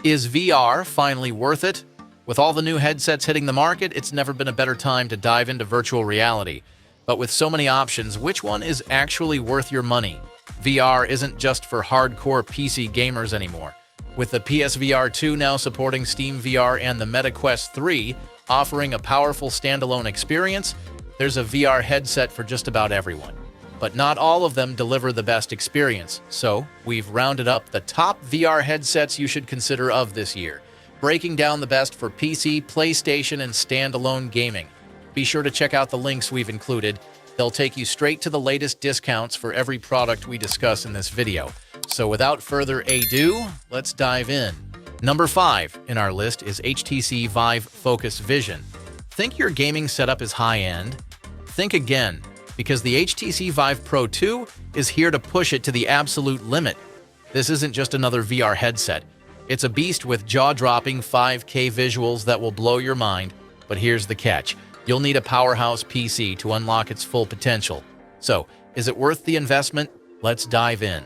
Is VR finally worth it? With all the new headsets hitting the market, it's never been a better time to dive into virtual reality. But with so many options, which one is actually worth your money? VR isn't just for hardcore PC gamers anymore. With the PSVR 2 now supporting Steam VR and the Meta Quest 3 offering a powerful standalone experience, there's a VR headset for just about everyone. But not all of them deliver the best experience, so we've rounded up the top VR headsets you should consider of this year, breaking down the best for PC, PlayStation, and standalone gaming. Be sure to check out the links we've included. They'll take you straight to the latest discounts for every product we discuss in this video. So without further ado, let's dive in. Number 5 in our list is HTC Vive Focus Vision. Think your gaming setup is high-end? Think again, because the HTC Vive Pro 2 is here to push it to the absolute limit. This isn't just another VR headset. It's a beast with jaw-dropping 5K visuals that will blow your mind, but here's the catch. You'll need a powerhouse PC to unlock its full potential. So, is it worth the investment? Let's dive in.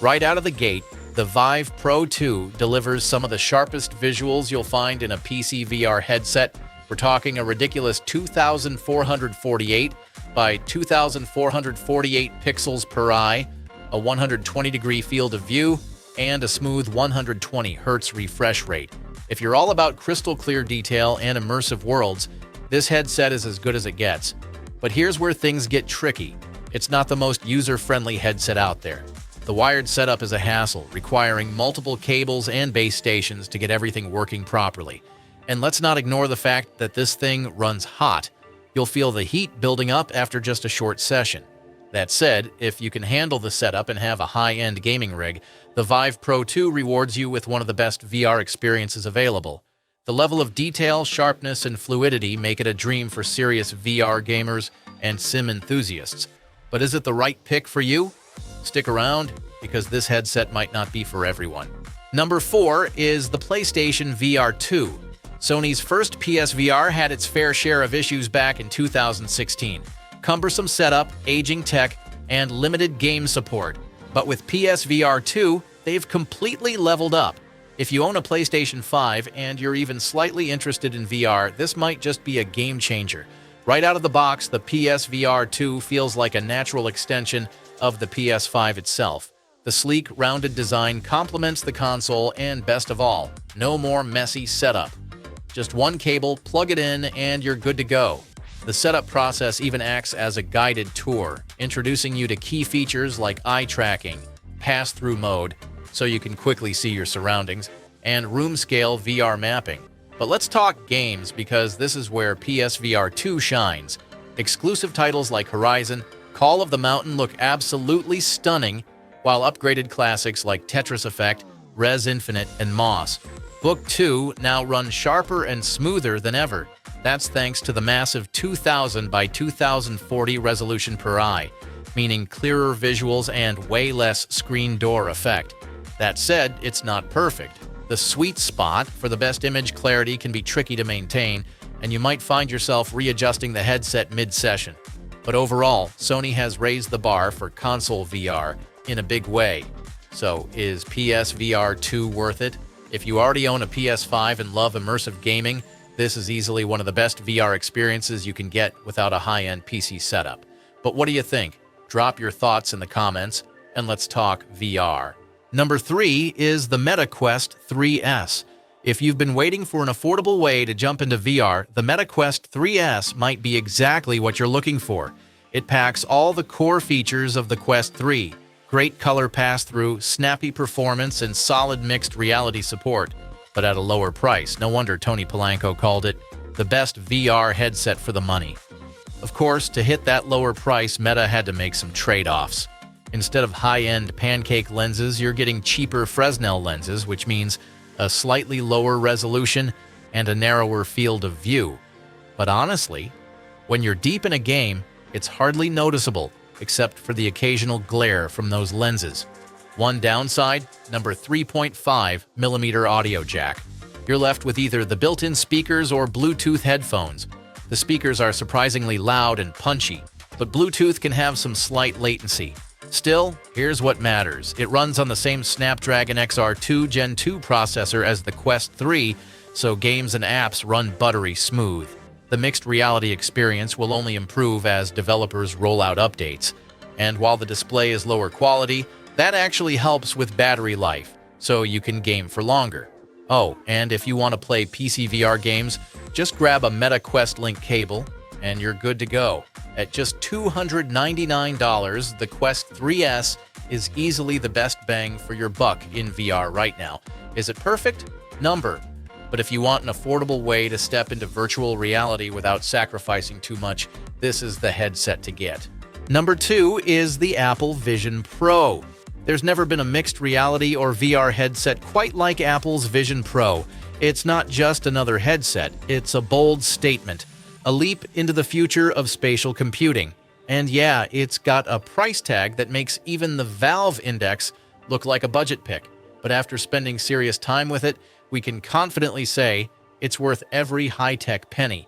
Right out of the gate, the Vive Pro 2 delivers some of the sharpest visuals you'll find in a PC VR headset. We're talking a ridiculous 2,448 by 2,448 pixels per eye, a 120-degree field of view, and a smooth 120 Hz refresh rate. If you're all about crystal clear detail and immersive worlds, this headset is as good as it gets. But here's where things get tricky. It's not the most user-friendly headset out there. The wired setup is a hassle, requiring multiple cables and base stations to get everything working properly. And let's not ignore the fact that this thing runs hot. You'll feel the heat building up after just a short session. That said, if you can handle the setup and have a high-end gaming rig, the Vive Pro 2 rewards you with one of the best VR experiences available. The level of detail, sharpness, and fluidity make it a dream for serious VR gamers and sim enthusiasts. But is it the right pick for you? Stick around, because this headset might not be for everyone. Number 4 is the PlayStation VR 2. Sony's first PSVR had its fair share of issues back in 2016. Cumbersome setup, aging tech, and limited game support. But with PSVR 2, they've completely leveled up. If you own a PlayStation 5 and you're even slightly interested in VR, this might just be a game changer. Right out of the box, the PSVR 2 feels like a natural extension of the PS5 itself. The sleek, rounded design complements the console, and best of all, no more messy setup. Just one cable, plug it in, and you're good to go. The setup process even acts as a guided tour, introducing you to key features like eye tracking, pass-through mode, so you can quickly see your surroundings, and room-scale VR mapping. But let's talk games, because this is where PSVR 2 shines. Exclusive titles like Horizon, Call of the Mountain look absolutely stunning, while upgraded classics like Tetris Effect, Rez Infinite, and Moss Book 2 now run sharper and smoother than ever. That's thanks to the massive 2000 by 2040 resolution per eye, meaning clearer visuals and way less screen door effect. That said, it's not perfect. The sweet spot for the best image clarity can be tricky to maintain, and you might find yourself readjusting the headset mid-session. But overall, Sony has raised the bar for console VR in a big way. So, is PSVR 2 worth it? If you already own a PS5 and love immersive gaming, this is easily one of the best VR experiences you can get without a high-end PC setup. But what do you think? Drop your thoughts in the comments, and let's talk VR. Number 3 is the Meta Quest 3S. If you've been waiting for an affordable way to jump into VR, the Meta Quest 3S might be exactly what you're looking for. It packs all the core features of the Quest 3. Great color pass-through, snappy performance, and solid mixed reality support, but at a lower price. No wonder Tony Polanco called it the best VR headset for the money. Of course, to hit that lower price, Meta had to make some trade-offs. Instead of high-end pancake lenses, you're getting cheaper Fresnel lenses, which means a slightly lower resolution and a narrower field of view. But honestly, when you're deep in a game, it's hardly noticeable, except for the occasional glare from those lenses. One downside, number 3.5mm audio jack. You're left with either the built-in speakers or Bluetooth headphones. The speakers are surprisingly loud and punchy, but Bluetooth can have some slight latency. Still, here's what matters. It runs on the same Snapdragon XR2 Gen 2 processor as the Quest 3, so games and apps run buttery smooth. The mixed reality experience will only improve as developers roll out updates. And while the display is lower quality, that actually helps with battery life, so you can game for longer. Oh, and if you want to play PC VR games, just grab a Meta Quest Link cable, and you're good to go. At just $299, the Quest 3S is easily the best bang for your buck in VR right now. Is it perfect? Number. But if you want an affordable way to step into virtual reality without sacrificing too much, this is the headset to get. Number 2 is the Apple Vision Pro. There's never been a mixed reality or VR headset quite like Apple's Vision Pro. It's not just another headset, it's a bold statement, a leap into the future of spatial computing. And yeah, it's got a price tag that makes even the Valve Index look like a budget pick. But after spending serious time with it, we can confidently say it's worth every high-tech penny.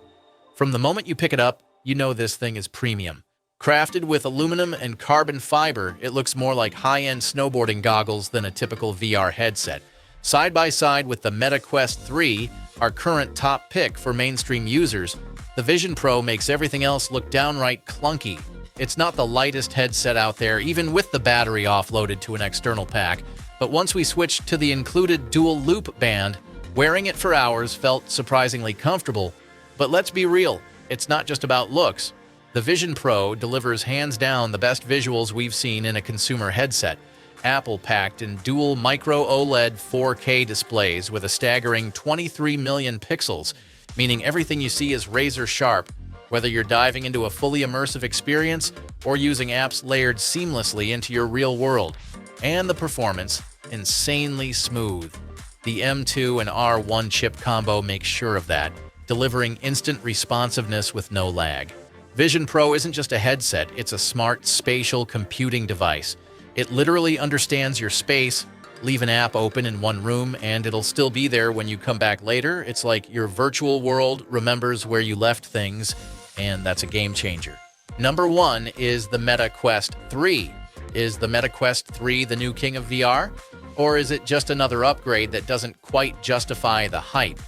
From the moment you pick it up, you know this thing is premium. Crafted with aluminum and carbon fiber, it looks more like high-end snowboarding goggles than a typical VR headset. Side by side with the Meta Quest 3, our current top pick for mainstream users, the Vision Pro makes everything else look downright clunky. It's not the lightest headset out there, even with the battery offloaded to an external pack. But once we switched to the included dual loop band, wearing it for hours felt surprisingly comfortable. But let's be real, it's not just about looks. The Vision Pro delivers hands down the best visuals we've seen in a consumer headset. Apple packed in dual micro OLED 4K displays with a staggering 23 million pixels, meaning everything you see is razor sharp, whether you're diving into a fully immersive experience or using apps layered seamlessly into your real world. And the performance, insanely smooth. The M2 and R1 chip combo makes sure of that, delivering instant responsiveness with no lag. Vision Pro isn't just a headset, it's a smart spatial computing device. It literally understands your space. Leave an app open in one room and it'll still be there when you come back later. It's like your virtual world remembers where you left things, and that's a game changer. Number 1 is the Meta Quest 3. Is the Meta Quest 3 the new king of VR? Or is it just another upgrade that doesn't quite justify the hype?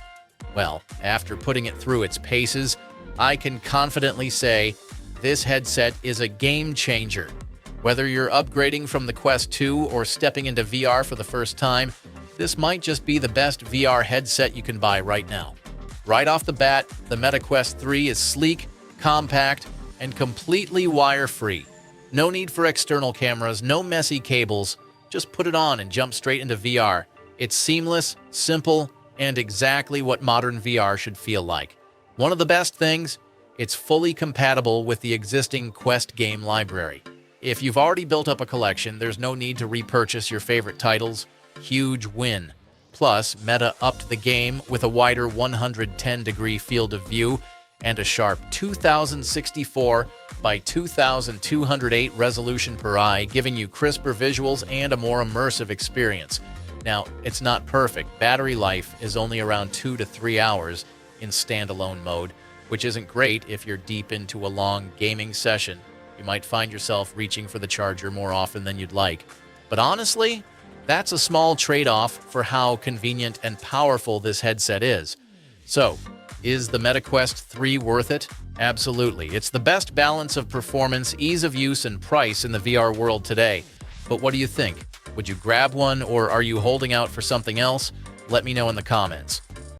Well, after putting it through its paces, I can confidently say this headset is a game changer. Whether you're upgrading from the Quest 2 or stepping into VR for the first time, this might just be the best VR headset you can buy right now. Right off the bat, the Meta Quest 3 is sleek, compact, and completely wire-free. No need for external cameras, no messy cables. Just put it on and jump straight into VR. It's seamless, simple, and exactly what modern VR should feel like. One of the best things, it's fully compatible with the existing Quest game library. If you've already built up a collection, there's no need to repurchase your favorite titles. Huge win. Plus, Meta upped the game with a wider 110-degree field of view and a sharp 2064 by 2208 resolution per eye, giving you crisper visuals and a more immersive experience. Now, it's not perfect. Battery life is only around 2 to 3 hours in standalone mode, which isn't great if you're deep into a long gaming session. You might find yourself reaching for the charger more often than you'd like. But honestly, that's a small trade-off for how convenient and powerful this headset is. So, is the Meta Quest 3 worth it? Absolutely. It's the best balance of performance, ease of use, and price in the VR world today. But what do you think? Would you grab one, or are you holding out for something else? Let me know in the comments.